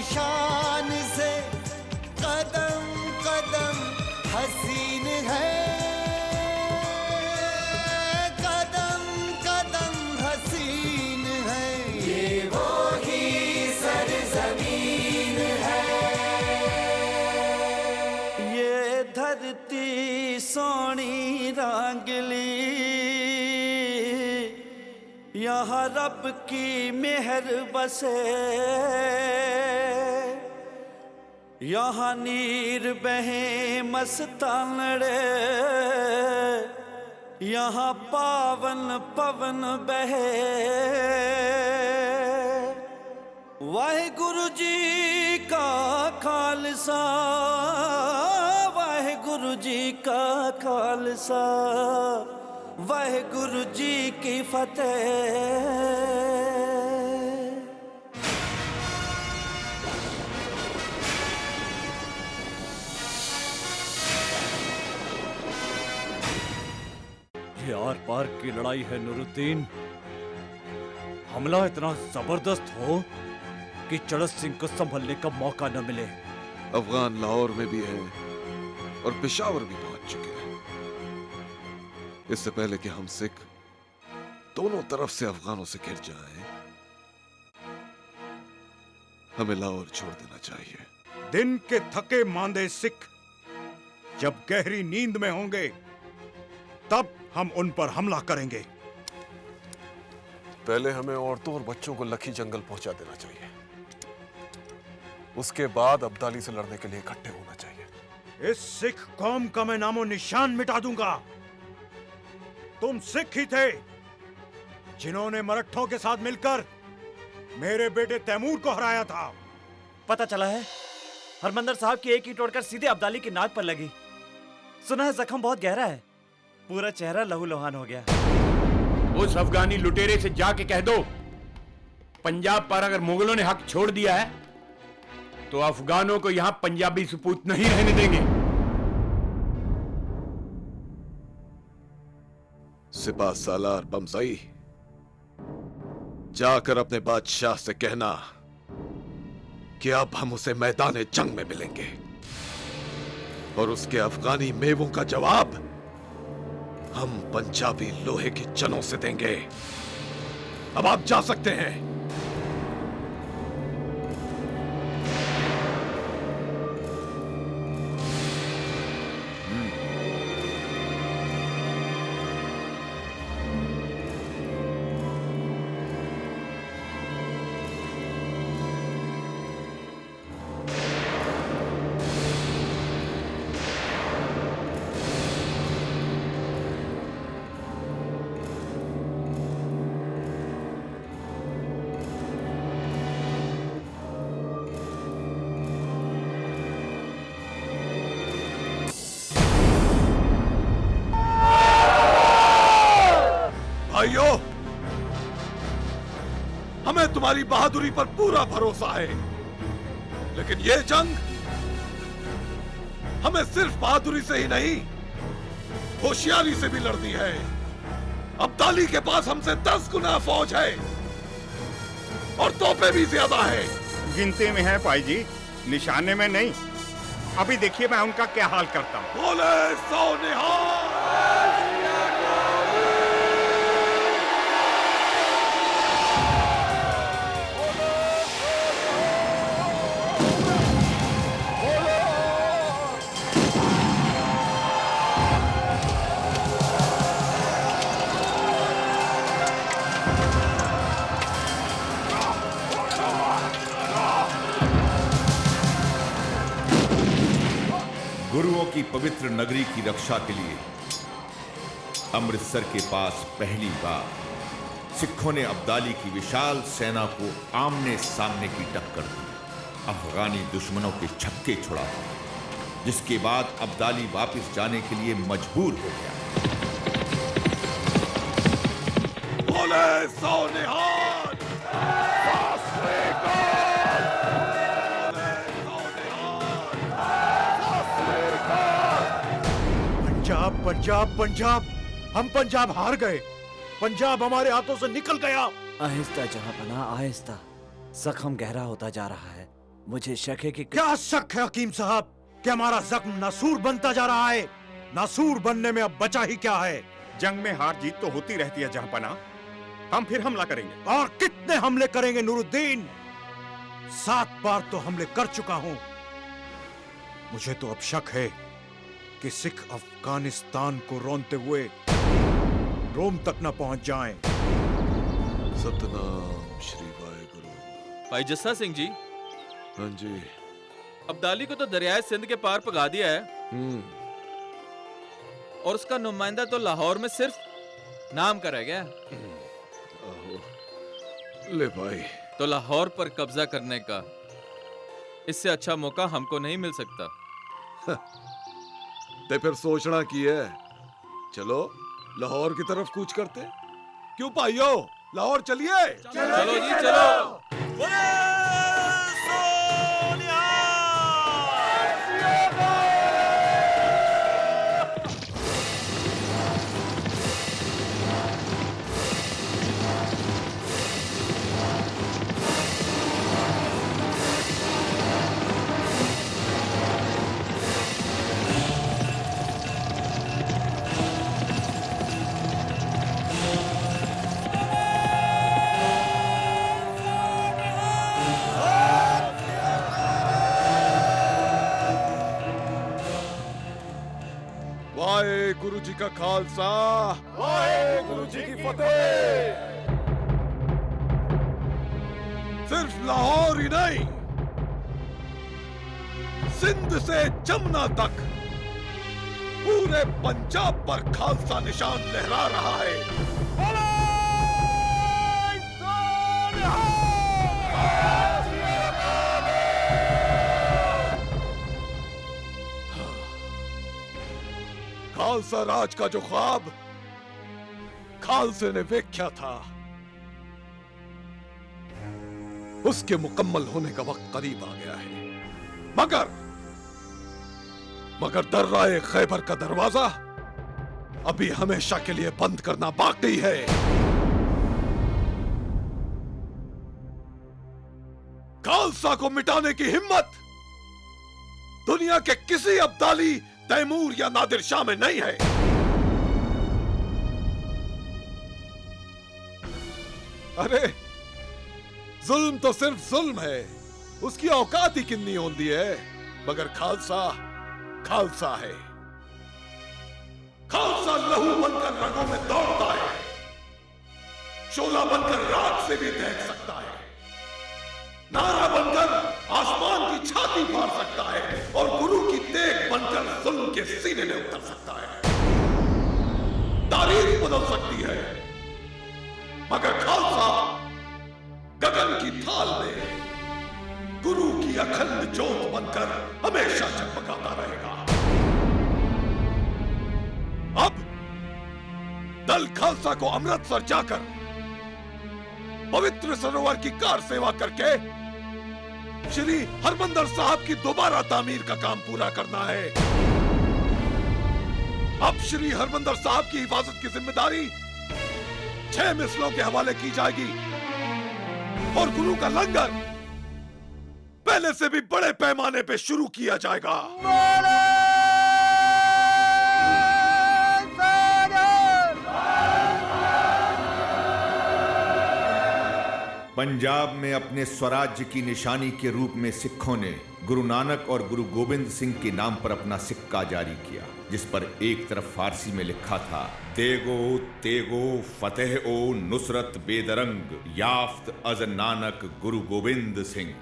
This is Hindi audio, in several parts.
शान से कदम कदम हसीन है, कदम कदम हसीन है, ये वो ही सरजमीन है। ये धरती सोनी रंगली, यहाँ रब की मेहर बसे, यहाँ नीर बहे मस्तानड़े, यहाँ पावन पवन बहे। वाहेगुरु जी का खालसा, वाहेगुरु जी का खालसा, वाहेगुरु जी की फतेह। ये आर पार की लड़ाई है नूरुद्दीन। हमला इतना जबरदस्त हो कि चड़त सिंह को संभलने का मौका न मिले। अफगान लाहौर में भी हैं और पेशावर भी पहुंच चुके हैं। इससे पहले कि हम सिख दोनों तरफ से अफगानों से घिर जाएं, हमें लाहौर छोड़ देना चाहिए। दिन के थके मांदे सिख जब गहरी नींद में होंगे तब हम उन पर हमला करेंगे। पहले हमें औरतों और बच्चों को लखी जंगल पहुंचा देना चाहिए, उसके बाद अब्दाली से लड़ने के लिए इकट्ठे होना चाहिए। इस सिख कौम का मैं नामो निशान मिटा दूंगा। तुम सिख ही थे जिन्होंने मराठों के साथ मिलकर मेरे बेटे तैमूर को हराया था। पता चला है हरमंदर साहब की एक ही तोड़कर सीधे अब्दाली की नाक पर लगी। सुना है जख्म बहुत गहरा है, पूरा चेहरा लहूलुहान हो गया। उस अफगानी लुटेरे से जाके कह दो पंजाब पर अगर मुगलों ने हक छोड़ दिया है तो अफगानों को यहां पंजाबी सपूत नहीं रहने देंगे। सिपा सालार बमसई, जाकर अपने बादशाह से कहना कि अब हम उसे मैदान जंग में मिलेंगे और उसके अफगानी मेवों का जवाब हम पंजाबी लोहे की चनों से देंगे। अब आप जा सकते हैं। भाइयों, हमें तुम्हारी बहादुरी पर पूरा भरोसा है, लेकिन यह जंग हमें सिर्फ बहादुरी से ही नहीं, होशियारी से भी लड़नी है। अब्दाली के पास हमसे 10 गुना फौज है और तोपें भी ज्यादा है। गिनती में है भाई जी, निशाने में नहीं। अभी देखिए मैं उनका क्या हाल करता हूं। बोले सो निहाल। गुरुओं की पवित्र नगरी की रक्षा के लिए अमृतसर के पास पहली बार सिखों ने अब्दाली की विशाल सेना को आमने सामने की टक्कर दी, अफगानी दुश्मनों के छक्के छुड़ा, जिसके बाद अब्दाली वापस जाने के लिए मजबूर हो गया। बोले सो निहाल। पंजाब पंजाब पंजाब, हम पंजाब हार गए। पंजाब हमारे हाथों से निकल गया। आहिस्ता जहां पना आहिस्ता, जख्म गहरा होता जा रहा है। मुझे शक है कि क्या शक है हकीम साहब कि हमारा जख्म नासूर बनता जा रहा है? नासूर बनने में अब बचा ही क्या है? जंग में हार जीत तो होती रहती है जहांपना। हम फिर हमला करेंगे। और कितने हमले करेंगे नूरुद्दीन? 7 बार तो हमले कर चुका हूं। मुझे तो अब शक है कि सिख अफगानिस्तान को रोनते हुए रोम तक न पहुंच जाएं। सतनाम श्री वाहेगुरु। भाई जस्सा सिंह जी, हाँ जी। अब्दाली को तो दरियाए सिंध के पार भगा दिया है और उसका नुमाइंदा तो लाहौर में सिर्फ नाम का रह गया। ले भाई, तो लाहौर पर कब्जा करने का इससे अच्छा मौका हमको नहीं मिल सकता। ते फिर सोचना की है। चलो लाहौर की तरफ कूच करते। क्यों भाइयों, लाहौर चलिए। चलो जी चलो। वाहेगुरु जी का खालसा, वाहेगुरु जी की फतेह। सिर्फ लाहौर ही नहीं, सिंध से जमुना तक पूरे पंजाब पर खालसा निशान लहरा रहा है। खालसा राज का जो ख्वाब खालसे ने वेख्या था, उसके मुकम्मल होने का वक्त करीब आ गया है। मगर दर्राए खैबर का दरवाजा अभी हमेशा के लिए बंद करना बाकी है। खालसा को मिटाने की हिम्मत दुनिया के किसी अब्दाली, तैमूर या नादिर शाह में नहीं है। अरे जुल्म तो सिर्फ जुल्म है, उसकी औकात ही कितनी होती है। मगर खालसा खालसा है। खालसा लहू बनकर रगों में दौड़ता है, शोला बनकर रात से भी देख सकता है, नारा बनकर आसमान की छाती फाड़ सकता है और गुरु की तेग बनकर जुल्म के सीने में उतर सकता है। तारीख बदल सकती है, मगर खालसा गगन की थाल में गुरु की अखंड ज्योत बनकर हमेशा चमकाता रहेगा। अब दल खालसा को अमृतसर जाकर पवित्र सरोवर की कार सेवा करके श्री हरमंदिर साहब की दोबारा तामीर का काम पूरा करना है। अब श्री हरमंदिर साहब की हिफाजत की जिम्मेदारी 6 मिसलों के हवाले की जाएगी और गुरु का लंगर पहले से भी बड़े पैमाने पे शुरू किया जाएगा। पंजाब में अपने स्वराज्य की निशानी के रूप में सिखों ने गुरु नानक और गुरु गोविंद सिंह के नाम पर अपना सिक्का जारी किया, जिस पर एक तरफ फारसी में लिखा था, देगो तेगो फतेह ओ नुसरत बेदरंग याफ्त अज नानक गुरु गोविंद सिंह।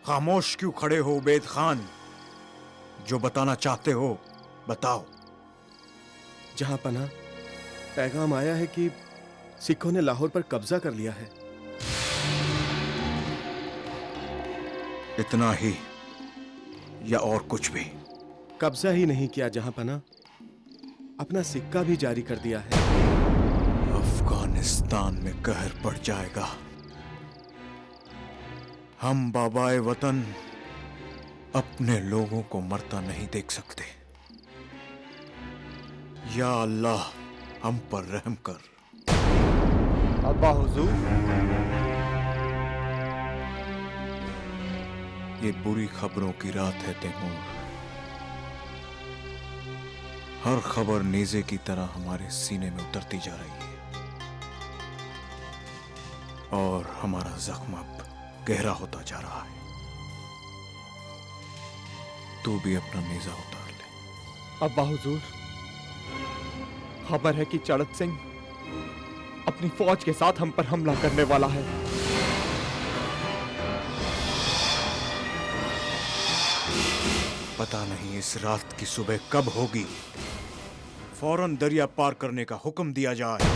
खामोश क्यों खड़े हो उबैद खान? जो बताना चाहते हो बताओ। जहां पना पैगाम आया है कि सिखों ने लाहौर पर कब्जा कर लिया है। इतना ही या और कुछ भी? कब्जा ही नहीं किया जहां पना, अपना सिक्का भी जारी कर दिया है। अफगानिस्तान में कहर पड़ जाएगा। हम बाबाए वतन अपने लोगों को मरता नहीं देख सकते। या अल्लाह, हम पर रहम कर। अब्बा हुजूर, ये बुरी खबरों की रात है तैमूर। हर खबर नेज़े की तरह हमारे सीने में उतरती जा रही है और हमारा जख्म अब गहरा होता जा रहा है। तू भी अपना नेज़ा उतार ले। अब्बा हुजूर, खबर है कि चड़त सिंह अपनी फौज के साथ हम पर हमला करने वाला है। पता नहीं इस रात की सुबह कब होगी। फौरन दरिया पार करने का हुक्म दिया जाए।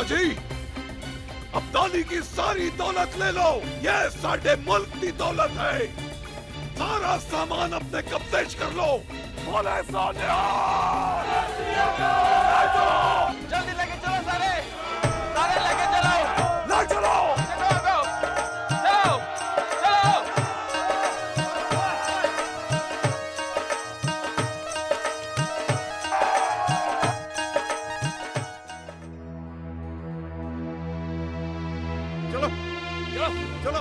जी, अब्दाली की सारी दौलत ले लो। ये साडे मुल्क की दौलत है। सारा सामान अपने कब्जे च कर लो। बोले सोनिया, जल्दी लेके चलो सारे लेके चलो। ले चलो। चलो चलो चलो।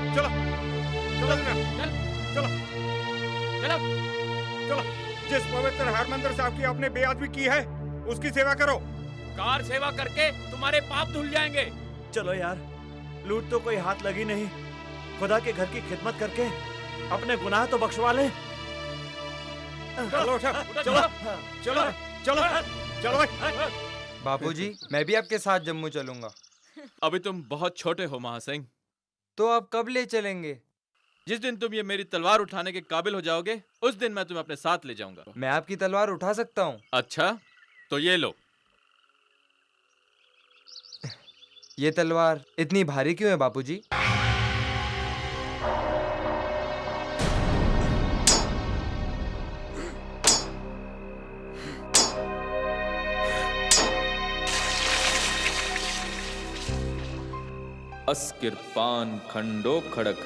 चलो चलो चलो चलो चलो चलो चलो। जिस पवित्र हरमंदिर साहब की आपने बेअदबी की है, उसकी सेवा करो। कार सेवा करके तुम्हारे पाप धुल जाएंगे। चलो यार, लूट तो कोई हाथ लगी नहीं। खुदा के घर की खिदमत करके अपने गुनाह तो बख्शवा ले। चलो चलो चलो चलो चलो भाई। बापूजी, मैं भी आपके साथ जम्मू चलूंगा। अभी तुम बहुत छोटे हो महासिंह। तो आप कब ले चलेंगे? जिस दिन तुम ये मेरी तलवार उठाने के काबिल हो जाओगे, उस दिन मैं तुम्हें अपने साथ ले जाऊंगा। मैं आपकी तलवार उठा सकता हूँ? अच्छा, तो ये लो। ये तलवार इतनी भारी क्यों है बापूजी? अस्किरपान खंडो खड़क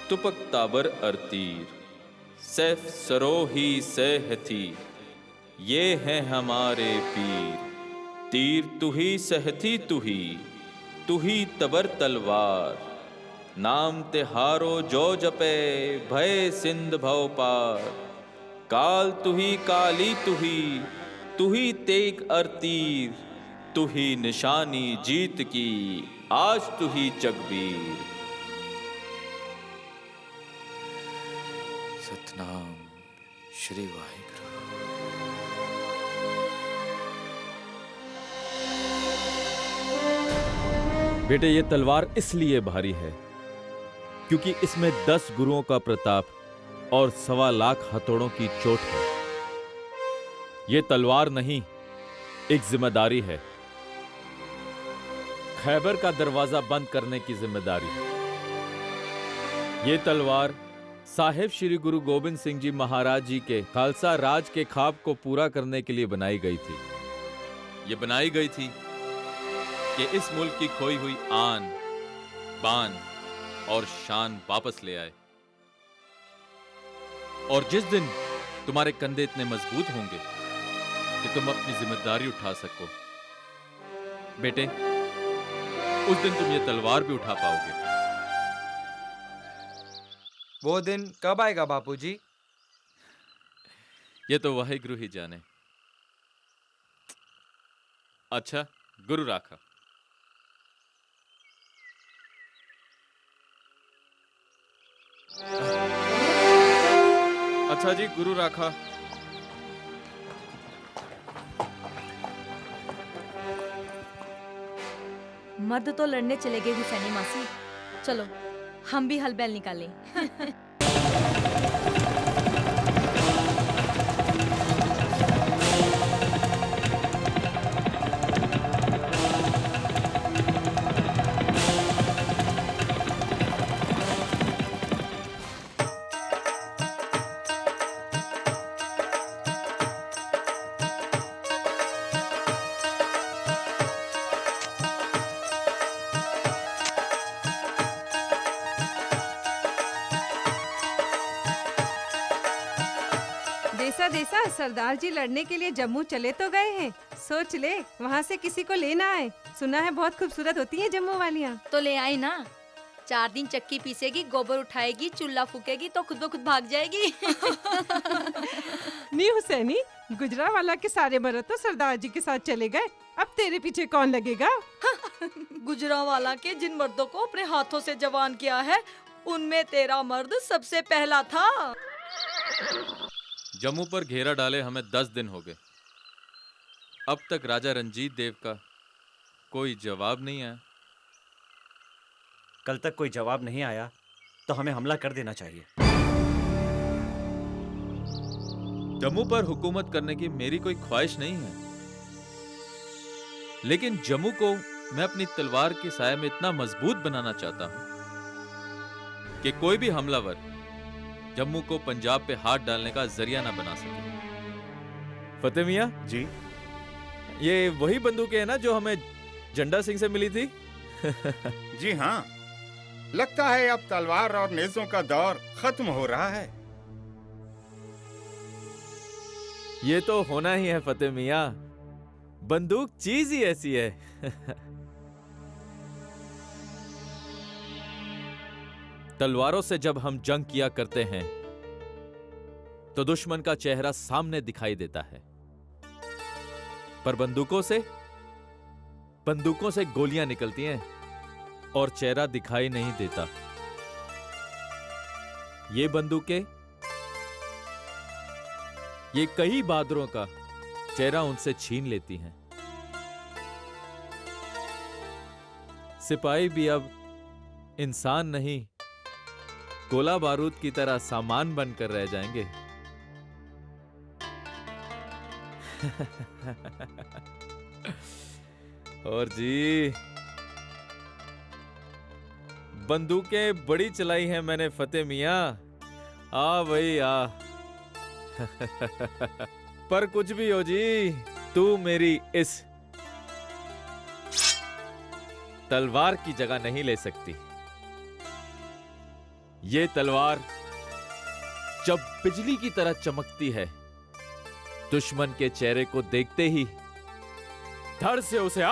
तुपक ताबर अरतीर सैफ सरोही सहथी, ये हैं हमारे पीर। तीर तुही सहथी तुही तबर तलवार। नाम तिहारो जो जपे भय सिंध भव पार। काल तुही काली तुही तेग अरतीर। तुही निशानी जीत की आज तुही जगबीर। सतनाम श्री वाहिगुरु। बेटे, ये तलवार इसलिए भारी है क्योंकि इसमें 10 गुरुओं का प्रताप और 1.25 लाख हथौड़ों की चोट है। ये तलवार नहीं, एक जिम्मेदारी है। खैबर का दरवाजा बंद करने की जिम्मेदारी है। ये तलवार साहिब श्री गुरु गोबिंद सिंह जी महाराज जी के खालसा राज के ख्वाब को पूरा करने के लिए बनाई गई थी। ये बनाई गई थी कि इस मुल्क की खोई हुई आन, बान और शान वापस ले आए। और जिस दिन तुम्हारे कंधे इतने मजबूत होंगे कि तुम अपनी जिम्मेदारी उठा सको। बेटे, उस दिन तुम ये तलवार भी उठा पाओगे। वो दिन कब आएगा बापूजी? ये तो वाहिगुरु ही जाने। अच्छा, गुरु राखा। अच्छा जी, गुरु राखा। मर्द तो लड़ने चले गए हुसैनी मासी, चलो हम भी हल बैल निकालें। देसा देसा, सरदार जी लड़ने के लिए जम्मू चले तो गए हैं। सोच ले वहाँ से किसी को लेना आए। सुना है बहुत खूबसूरत होती हैं जम्मू वालियाँ। तो ले आई ना। 4 दिन चक्की पीसेगी, गोबर उठाएगी, चूल्हा फूकेगी तो खुद ब खुद भाग जाएगी। नहीं हुसैनी, गुजरावाला के सारे मर्द तो सरदार जी के साथ चले गए, अब तेरे पीछे कौन लगेगा? गुजरावाला के जिन मर्दों को अपने हाथों से जवान किया है, उनमें तेरा मर्द सबसे पहला था। जम्मू पर घेरा डाले हमें 10 दिन हो गए। अब तक राजा रंजीत देव का कोई जवाब नहीं आया। कल तक कोई जवाब नहीं आया तो हमें हमला कर देना चाहिए। जम्मू पर हुकूमत करने की मेरी कोई ख्वाहिश नहीं है, लेकिन जम्मू को मैं अपनी तलवार के साये में इतना मजबूत बनाना चाहता हूं कि कोई भी हमलावर जम्मू को पंजाब पे हाथ डालने का जरिया ना बना सके। फतेह मियां जी, ये वही बंदूकें हैं ना जो हमें झंडा सिंह से मिली थी? जी हाँ, लगता है अब तलवार और नेज़ों का दौर खत्म हो रहा है। ये तो होना ही है फतेह मियां, बंदूक चीज ही ऐसी है। तलवारों से जब हम जंग किया करते हैं तो दुश्मन का चेहरा सामने दिखाई देता है, पर बंदूकों से गोलियां निकलती हैं और चेहरा दिखाई नहीं देता। ये बंदूकें, ये कई बहादुरों का चेहरा उनसे छीन लेती हैं। सिपाही भी अब इंसान नहीं, गोला बारूद की तरह सामान बनकर रह जाएंगे। और जी, बंदूकें बड़ी चलाई हैं मैंने फतेह मियां। आ भाई आ। पर कुछ भी हो जी, तू मेरी इस तलवार की जगह नहीं ले सकती। ये तलवार जब बिजली की तरह चमकती है, दुश्मन के चेहरे को देखते ही धड़ से उसे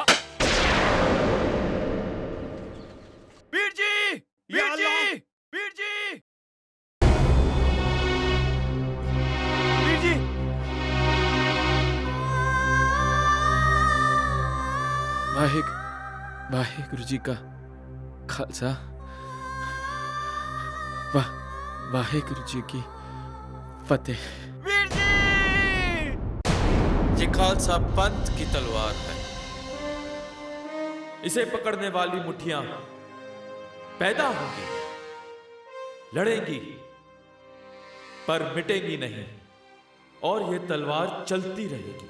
वीर जी! वीर जी! वीर जी! वीर जी! वाहिगुरु जी का खालसा, वाहिगुरु जी की फतेह। वीर जी! ये खालसा पंथ की तलवार है। इसे पकड़ने वाली मुट्ठियां पैदा होंगी, लड़ेंगी, पर मिटेंगी नहीं, और ये तलवार चलती रहेगी,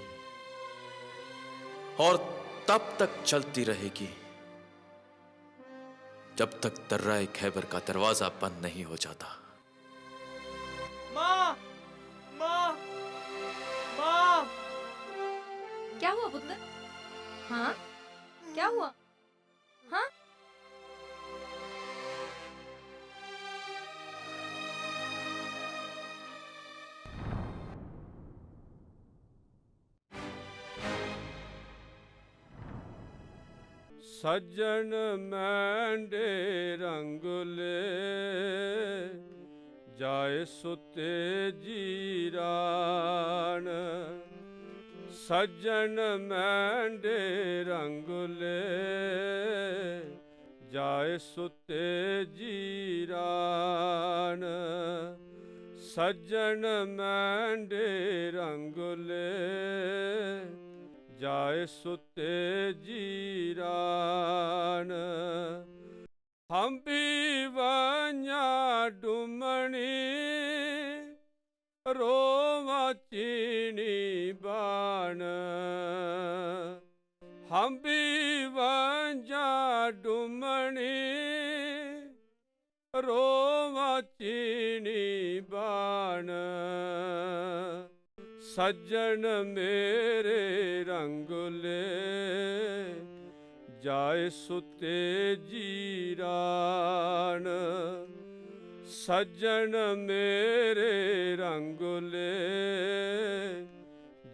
और तब तक चलती रहेगी जब तक दर्राए खैबर का दरवाजा बंद नहीं हो जाता। माँ! माँ! माँ! क्या हुआ पुत्र? हाँ? क्या हुआ? हाँ? सज्जन मैंडे रंगुले जाए सुते जीरान सज्जन मैंडे रंगुले जाए सुते जीरान सज्जन मैंडे रंगुले जाए सुते जीरान हम भी वन्या डुमणी रोवा चीनी बाण हम भी वन्या डुमणी रोवा चीनी बाण सज्जन मेरे रंगुले जाए सुते जीरान सज्जन मेरे रंगुले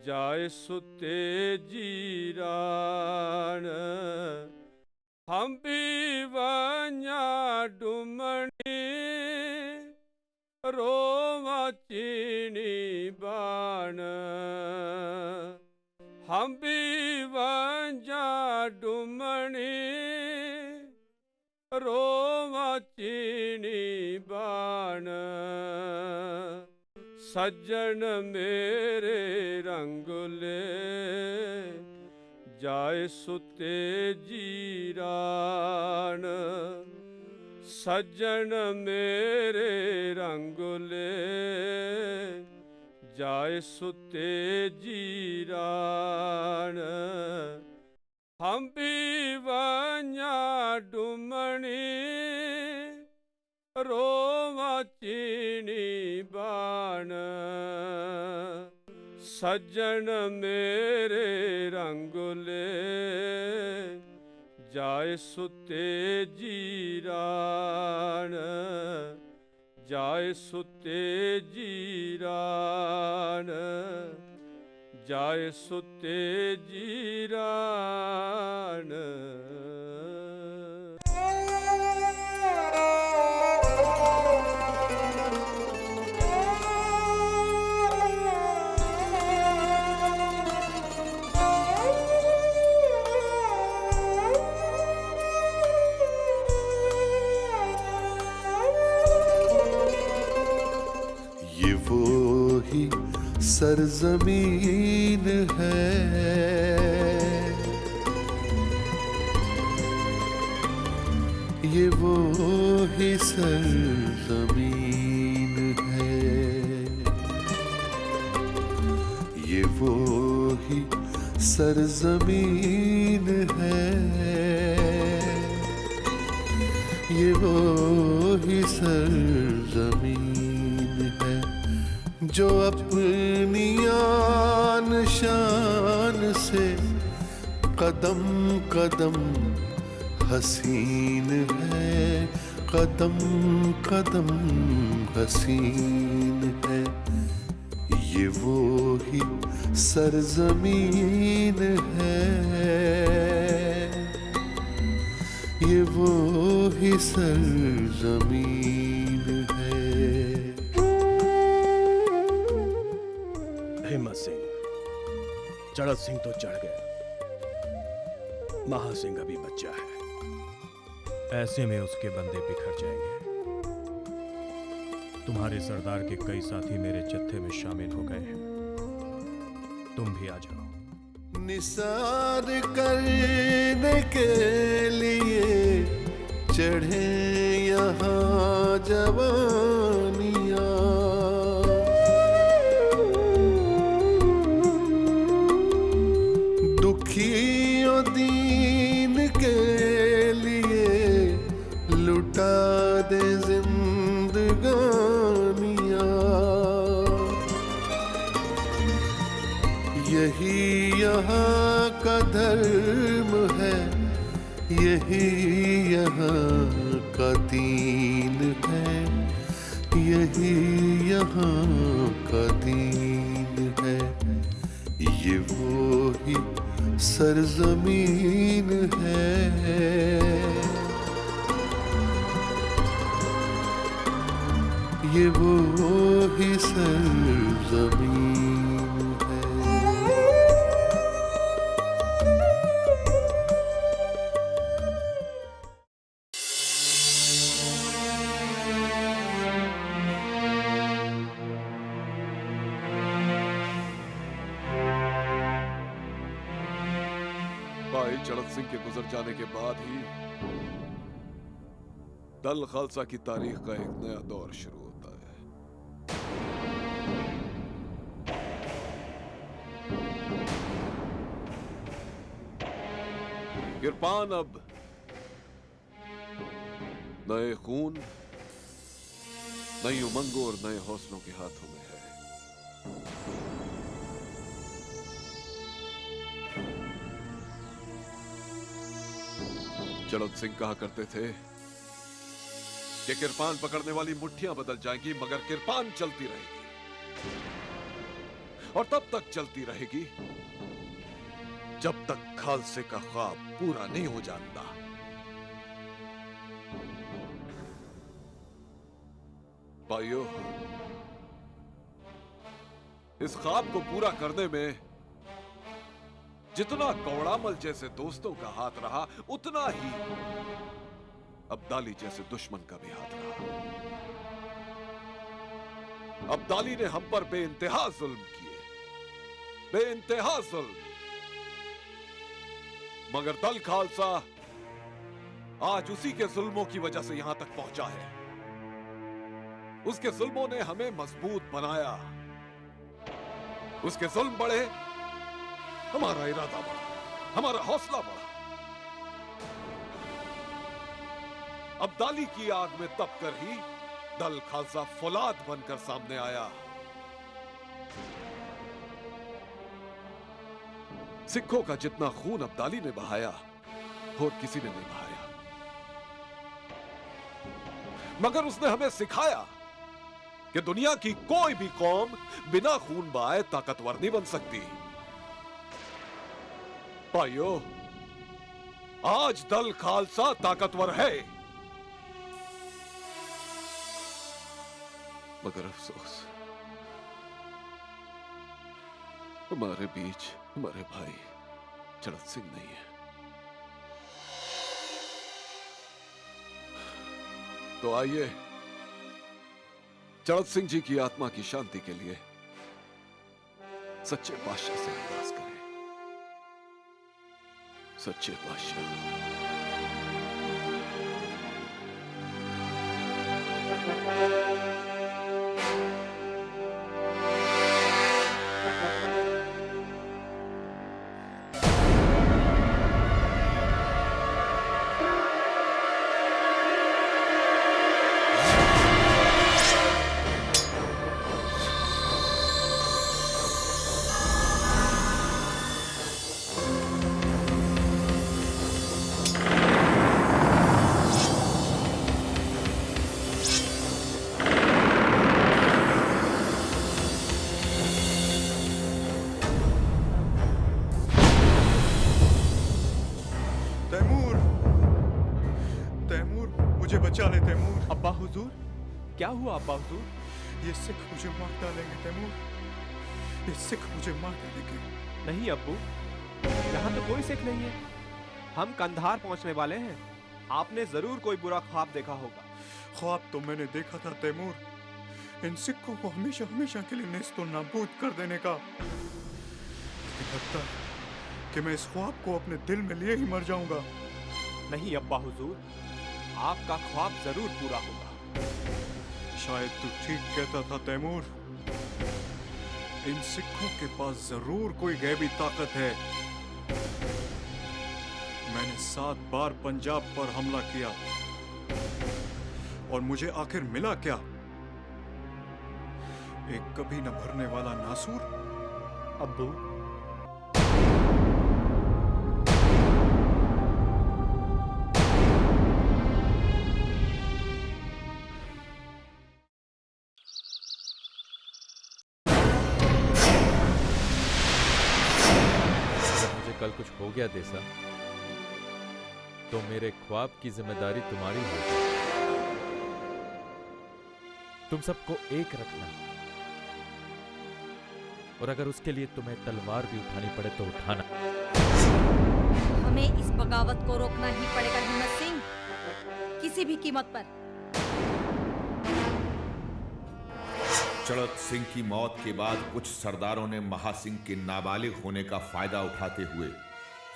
जाए सुते जीरान हम भी वन्या डुमणी रोवा चीनी बाण हम भी वन्या डुमणी रोवा चीनी बाण सज्जन मेरे रंगुले जाए सुते जीरान सज्जन मेरे रंगुले जाए सुते जीरान हम भी वन्या डुमणी रोवा चीनी बाण सज्जन मेरे रंगुले जाए सुते जीरान जाए सुते जीरान जाए सुते जीरान सरजमीन है ये वो ही सरजमीन है ये वो ही सरजमीन है ये वो ही सरजमीन है जो अपनी आन शान से कदम कदम हसीन है कदम कदम हसीन है ये वो ही सरजमीन है ये वो ही सरजमीन है। हिम्मत सिंह चढ़त सिंह तो चढ़ गए, महा सिंह अभी बच्चा है। ऐसे में उसके बंदे बिखर जाएंगे। तुम्हारे सरदार के कई साथी मेरे जत्थे में शामिल हो गए हैं, तुम भी आ जाओ। निसार करने के लिए चढ़े यहाँ जवानियाँ, दुखियों दीन के लिए लुटा दे जिंदगानियाँ। यही यहाँ का धर्म है, यही यहाँ का दीन है, यही यहाँ का दीन है। ये वो ही सरजमीन है। ये वो ही सरजमीन है। भाई चड़त सिंह के गुजर जाने के बाद ही दल खालसा की तारीख का एक नया दौर शुरू होता है। किरपान अब नए खून, नई उमंगों और नए हौसलों के हाथों में है। चड़त सिंह कहा करते थे कि किरपान पकड़ने वाली मुट्ठियां बदल जाएंगी मगर किरपान चलती रहेगी, और तब तक चलती रहेगी जब तक खालसे का ख्वाब पूरा नहीं हो जाता। भाइयों, इस ख्वाब को पूरा करने में जितना कौड़ामल जैसे दोस्तों का हाथ रहा, उतना ही अब्दाली जैसे दुश्मन का भी हाथ रहा। अब्दाली ने हम पर बेइंतहा जुल्म किए, बेइंतहा जुल्म, मगर दल खालसा आज उसी के जुल्मों की वजह से यहां तक पहुंचा है। उसके जुल्मों ने हमें मजबूत बनाया। उसके जुल्म बढ़े, हमारा इरादा बढ़ा, हमारा हौसला बढ़ा। अब्दाली की आग में तप कर ही दल खालसा फौलाद बनकर सामने आया। सिखों का जितना खून अब्दाली ने बहाया और किसी ने नहीं बहाया, मगर उसने हमें सिखाया कि दुनिया की कोई भी कौम बिना खून बहाए ताकतवर नहीं बन सकती। भाइयों, आज दल खालसा ताकतवर है, मगर अफसोस हमारे बीच हमारे भाई चड़त सिंह नहीं है। तो आइए चड़त सिंह जी की आत्मा की शांति के लिए सच्चे बादशाह से अरदास करें। सच्चे बादशाह, बचा ले तैमूर। अब्बा हुजूर, क्या हुआ अब्बा हुजूर? ये सिख मुझे मार डालेंगे तैमूर, ये सिख मुझे मार डालेंगे। नहीं अब्बू, यहाँ तो कोई सिख नहीं है। हम कंधार पहुँचने वाले हैं। आपने जरूर कोई बुरा ख्वाब देखा होगा। ख्वाब तो मैंने देखा था तैमूर, इन सिखों को हमेशा हमेशा के लिए नेस्तो नाबूद कर देने का। लगता है कि मैं इस ख्वाब को अपने दिल में लिए ही मर जाऊंगा। नहीं अब्बा हुजूर, आपका ख्वाब जरूर पूरा होगा। शायद तू ठीक कहता था तैमूर, इन सिखों के पास जरूर कोई गैबी ताकत है। मैंने 7 बार पंजाब पर हमला किया और मुझे आखिर मिला क्या? एक कभी न भरने वाला नासूर। अब्बू, कल कुछ हो गया देसा तो मेरे ख्वाब की जिम्मेदारी तुम्हारी होगी। तुम सबको एक रखना, और अगर उसके लिए तुम्हें तलवार भी उठानी पड़े तो उठाना। हमें इस बगावत को रोकना ही पड़ेगा हिम्मत सिंह, किसी भी कीमत पर। चड़त सिंह की मौत के बाद कुछ सरदारों ने महासिंह के नाबालिग होने का फायदा उठाते हुए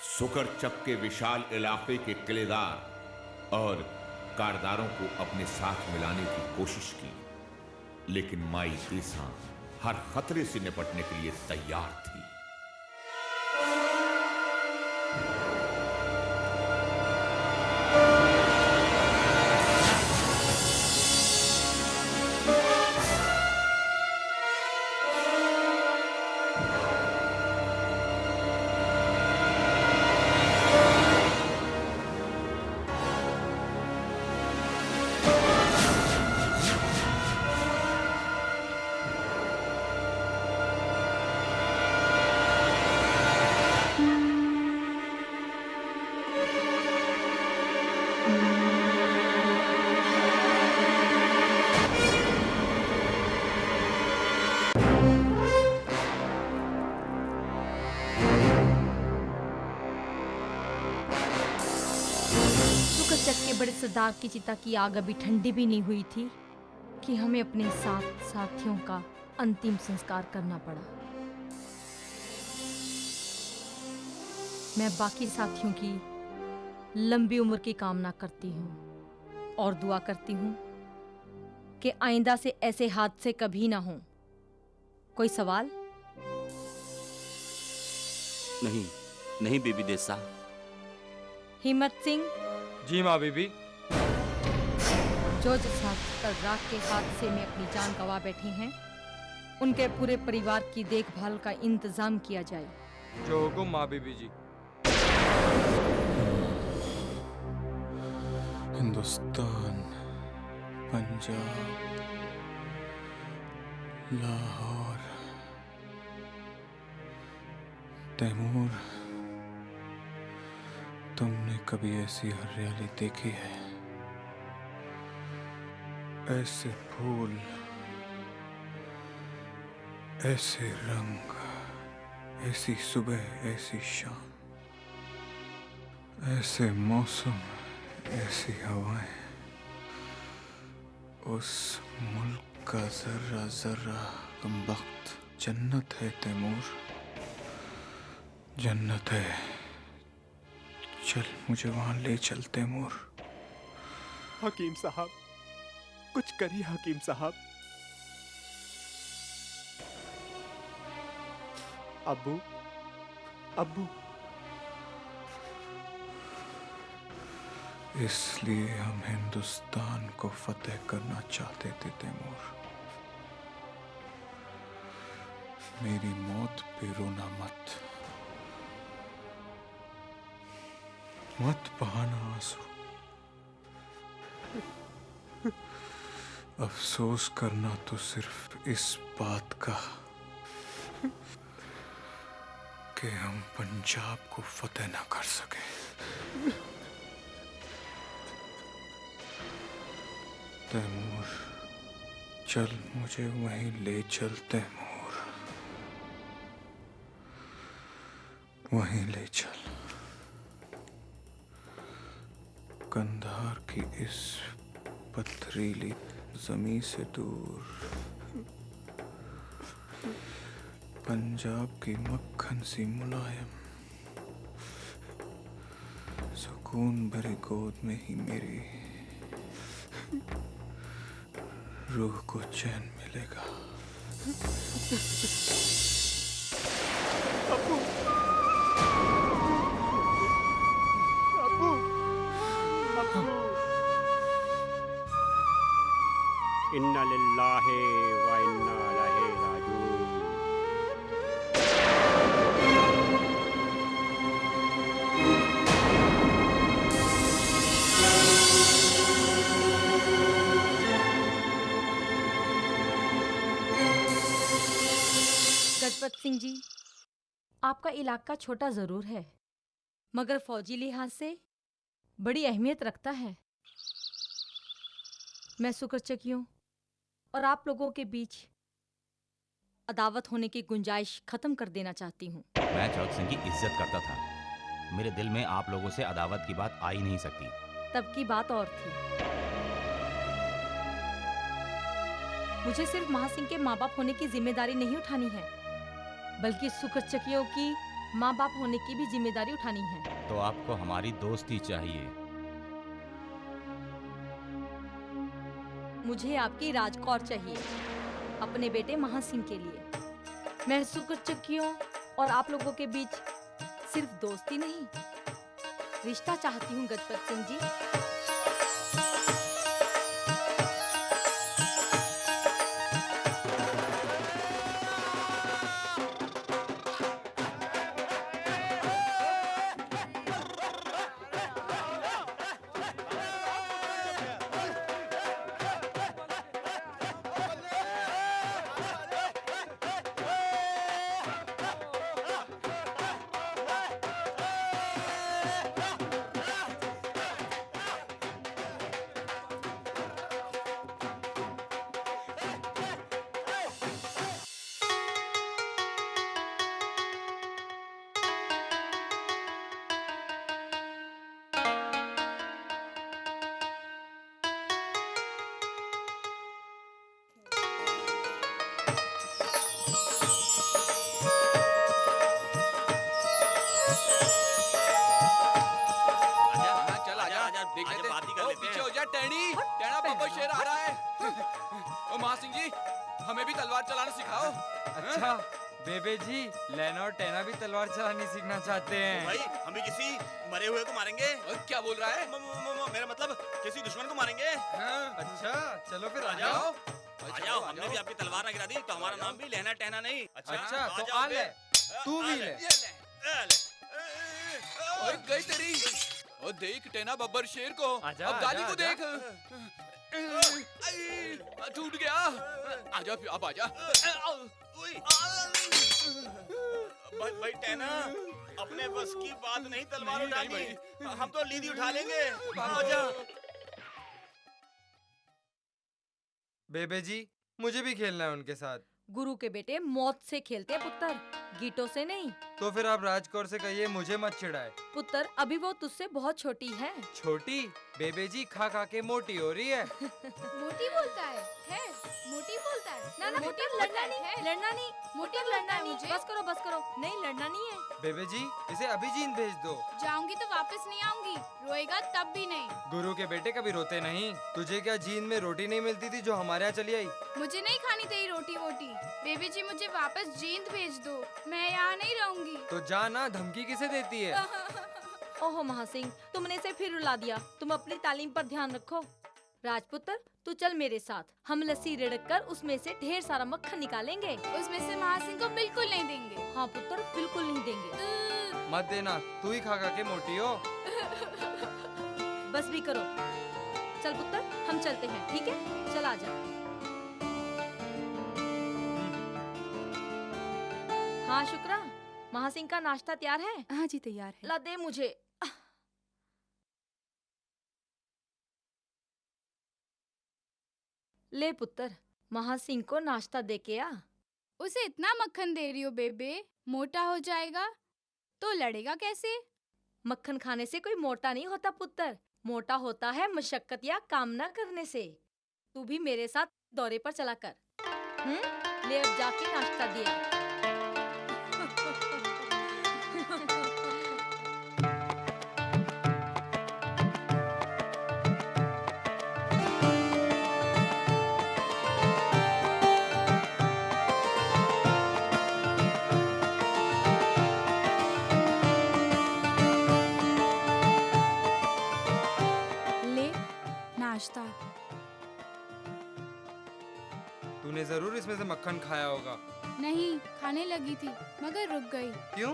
सुकरचक के विशाल इलाके के किलेदार और कारदारों को अपने साथ मिलाने की कोशिश की, लेकिन माई देसा हर खतरे से निपटने के लिए तैयार थी। सुकरचक के बड़े सरदार की चिता की आग अभी ठंडी भी नहीं हुई थी कि हमें अपने साथ साथियों का अंतिम संस्कार करना पड़ा। मैं बाकी साथियों की लंबी उम्र की कामना करती हूँ और दुआ करती हूँ कि आइंदा से ऐसे हादसे कभी ना हों। कोई सवाल? नहीं नहीं बीबी देसा। हिम्मत सिंह। जी माँ बीबी। जो साथी कल रात के हादसे में अपनी जान गंवा बैठी हैं, उनके पूरे परिवार की देखभाल का इंतजाम किया जाए। जो हुकुम माँ बीबी जी। हिंदुस्तान, पंजाब, लाहौर, तैमूर, तुमने कभी ऐसी हरियाली देखी है? ऐसे फूल, ऐसे रंग, ऐसी सुबह, ऐसी शाम, ऐसे मौसम, ऐसी हवाएं। उस मुल्क का जर्रा जर्रा कमबख्त जन्नत है तैमूर, जन्नत है। चल मुझे वहां ले चल तैमूर। हकीम साहब, कुछ करिए हकीम साहब। अब्बू, अब्बू। इसलिए हम हिंदुस्तान को फतेह करना चाहते थे तैमूर। मेरी मौत पे रोना मत, मत बहाना आंसू। अफसोस करना तो सिर्फ इस बात का कि हम पंजाब को फतेह ना कर सके। तैमूर, चल मुझे वहीं ले चल तैमूर, वहीं ले चल। कंधार की इस पथरीली जमीन से दूर, पंजाब की मक्खन सी मुलायम सुकून भरी गोद में ही मेरी रूह को चैन मिलेगा। अब्बू, अब्बू, अब्बू। इन्ना लिल्लाहि व इन्ना इलैहि राजिऊन। गजपत सिंह जी, आपका इलाका छोटा जरूर है, मगर फौजी लिहाज से बड़ी अहमियत रखता है। मैं शुक्रचकियों और आप लोगों के बीच अदावत होने की गुंजाइश खत्म कर देना चाहती हूँ। मैं चौथ सिंह की इज्जत करता था। मेरे दिल में आप लोगों से अदावत की बात आ ही नहीं सकती। तब की बात और थी। मुझे सिर्फ महासिंह के माँ बाप होने की जिम्मेदारी नहीं उठानी है, बल्कि शुक्रचकियों की माँ बाप होने की भी जिम्मेदारी उठानी है। तो आपको हमारी दोस्ती चाहिए। मुझे आपकी राजकौर चाहिए, अपने बेटे महासिंह के लिए। मैं शुक्रचकियों और आप लोगों के बीच सिर्फ दोस्ती नहीं, रिश्ता चाहती हूँ गजपत सिंह जी। हमें भी तलवार चलाना सिखाओ। अच्छा बेबे जी, लेना और टेना भी तलवार चलानी सीखना चाहते हैं। भाई हम भी किसी मरे हुए को मारेंगे। क्या बोल रहा है? मेरा मतलब किसी दुश्मन को मारेंगे। अच्छा चलो फिर आ जाओ। आ जाओ, हमने भी आपकी तलवार ना गिरा दी तो हमारा नाम भी लेना टहना नहीं। अच्छा तो आ ले, तू भी ले। ओए गई तेरी। ओ देख टेना बब्बर शेर को। अब गाली को देख। टूट गया। आजा फिर, अब आजा। भाई टहना, अपने बस की बात नहीं तलवार उठानी। हम तो लीदी उठा लेंगे। आजा। बेबे जी, मुझे भी खेलना है उनके साथ। गुरु के बेटे मौत से खेलते पुत्र, गीटों से नहीं। तो फिर आप राजकौर से कहिए मुझे मत चिढ़ाए। पुत्र अभी वो तुझसे बहुत छोटी है। छोटी? बेबे जी खा खा के मोटी हो रही है। मोटी बोलता है मोटी बोलता है। ना ना मोटी लड़ना नहीं, लड़ना नहीं, मोटी लड़ना नहीं। बस करो बस करो, नहीं लड़ना नहीं है। बेबे जी इसे अभी जींद भेज दो। जाऊंगी तो वापस नहीं आऊंगी, रोएगा तब भी नहीं। गुरु के बेटे कभी रोते नहीं। तुझे क्या जींद में रोटी नहीं मिलती थी जो हमारे यहाँ चली आई? मुझे नहीं खानी तेरी रोटी वोटी। बेबी जी मुझे वापस जींद भेज दो, मैं यहाँ नहीं रहूंगी। तो जा ना, धमकी किसे देती है? ओहो महासिंह, तुमने इसे फिर रुला दिया। तुम अपनी तालीम पर ध्यान रखो। राजपुत्र तू चल मेरे साथ, हम लस्सी रिड़क कर उसमें से ढेर सारा मक्खन निकालेंगे। उसमें से महासिंह को बिल्कुल नहीं देंगे। हाँ पुत्र, बिल्कुल नहीं देंगे। मत देना, तू ही खा खा के मोटी हो। बस भी करो। चल पुत्र हम चलते हैं, ठीक है? चल आजा। हाँ शुक्रा, महासिंह का नाश्ता तैयार है? हाँ जी तैयार है। ला दे मुझे। ले पुत्र, महासिंह को नाश्ता दे के आ। उसे इतना मक्खन दे रही हो बेबे, मोटा हो जाएगा तो लड़ेगा कैसे? मक्खन खाने से कोई मोटा नहीं होता पुत्र, मोटा होता है मशक्कत या काम ना करने से। तू भी मेरे साथ दौरे पर चला कर। ले अब जाके नाश्ता दिया। नाश्ता। तूने जरूर इसमें से मक्खन खाया होगा। नहीं, खाने लगी थी मगर रुक गई। क्यों?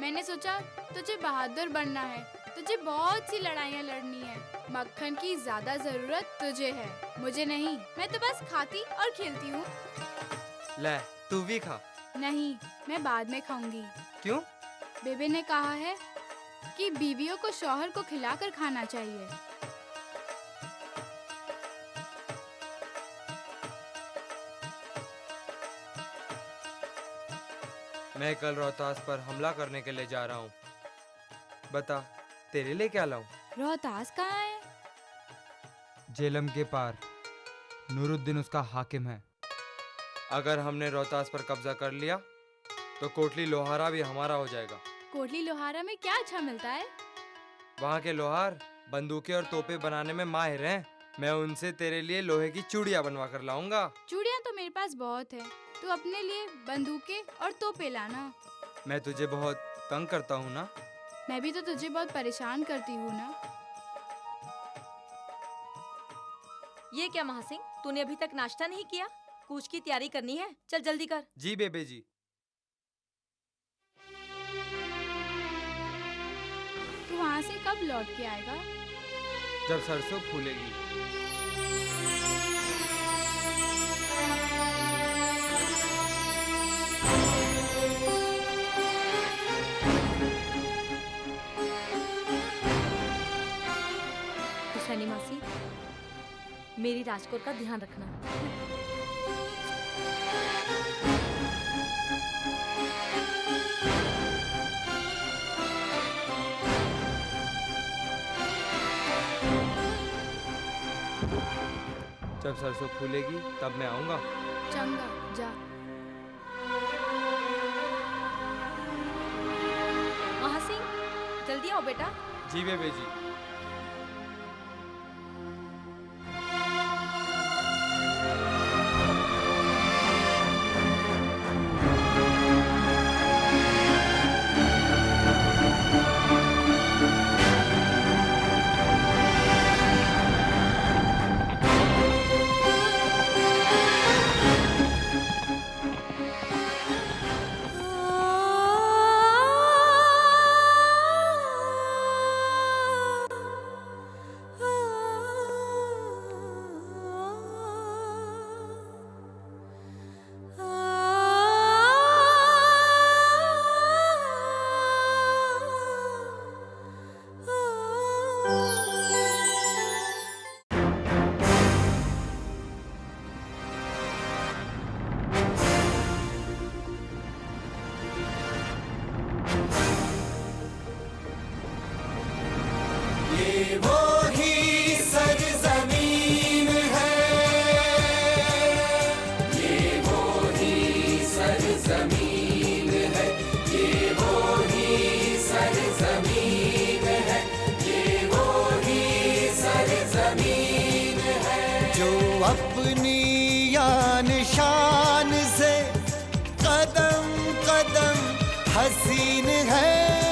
मैंने सोचा तुझे बहादुर बनना है, तुझे बहुत सी लड़ाइयाँ लड़नी है। मक्खन की ज्यादा जरूरत तुझे है, मुझे नहीं। मैं तो बस खाती और खेलती हूँ। ले तू भी खा। नहीं, मैं बाद में खाऊंगी। क्यों? बेबे ने कहा है कि बीवियों को शौहर को खिलाकर खाना चाहिए। मैं कल रोहतास पर हमला करने के लिए जा रहा हूँ। बता तेरे लिए क्या लाऊं? रोहतास कहाँ है? झेलम के पार। नूरुद्दीन उसका हाकिम है। अगर हमने रोहतास पर कब्जा कर लिया तो कोटली लोहारा भी हमारा हो जाएगा। कोटली लोहारा में क्या अच्छा मिलता है? वहाँ के लोहार बंदूकें और तोपे बनाने में माहिर हैं। मैं उनसे तेरे लिए लोहे की चूड़ियाँ बनवा कर लाऊंगा। चूड़ियाँ तो मेरे पास बहुत है, तू अपने लिए बंदूकें और तोपे लाना। मैं तुझे बहुत तंग करता हूँ ना? मैं भी तो तुझे बहुत परेशान करती हूँ ना। ये क्या महासिंह, तूने अभी तक नाश्ता नहीं किया? कूच की तैयारी करनी है, चल जल्दी कर। जी बेबे जी। तू वहाँ से कब लौट के आएगा? जब सरसों फूलेगी। हुसैनी मासी, मेरी राजकोर का ध्यान रखना। जब सरसों फूलेगी तब मैं आऊंगा। चंगा जा। महासिंह, जल्दी आओ बेटा। जी बेबे जी। ये वो ही सरजमीन है, ये वो ही सरजमीन है, ये वो ही सरजमीन है, ये वो ही सरजमीन है, जो अपनी यान शान से कदम कदम हसीन है।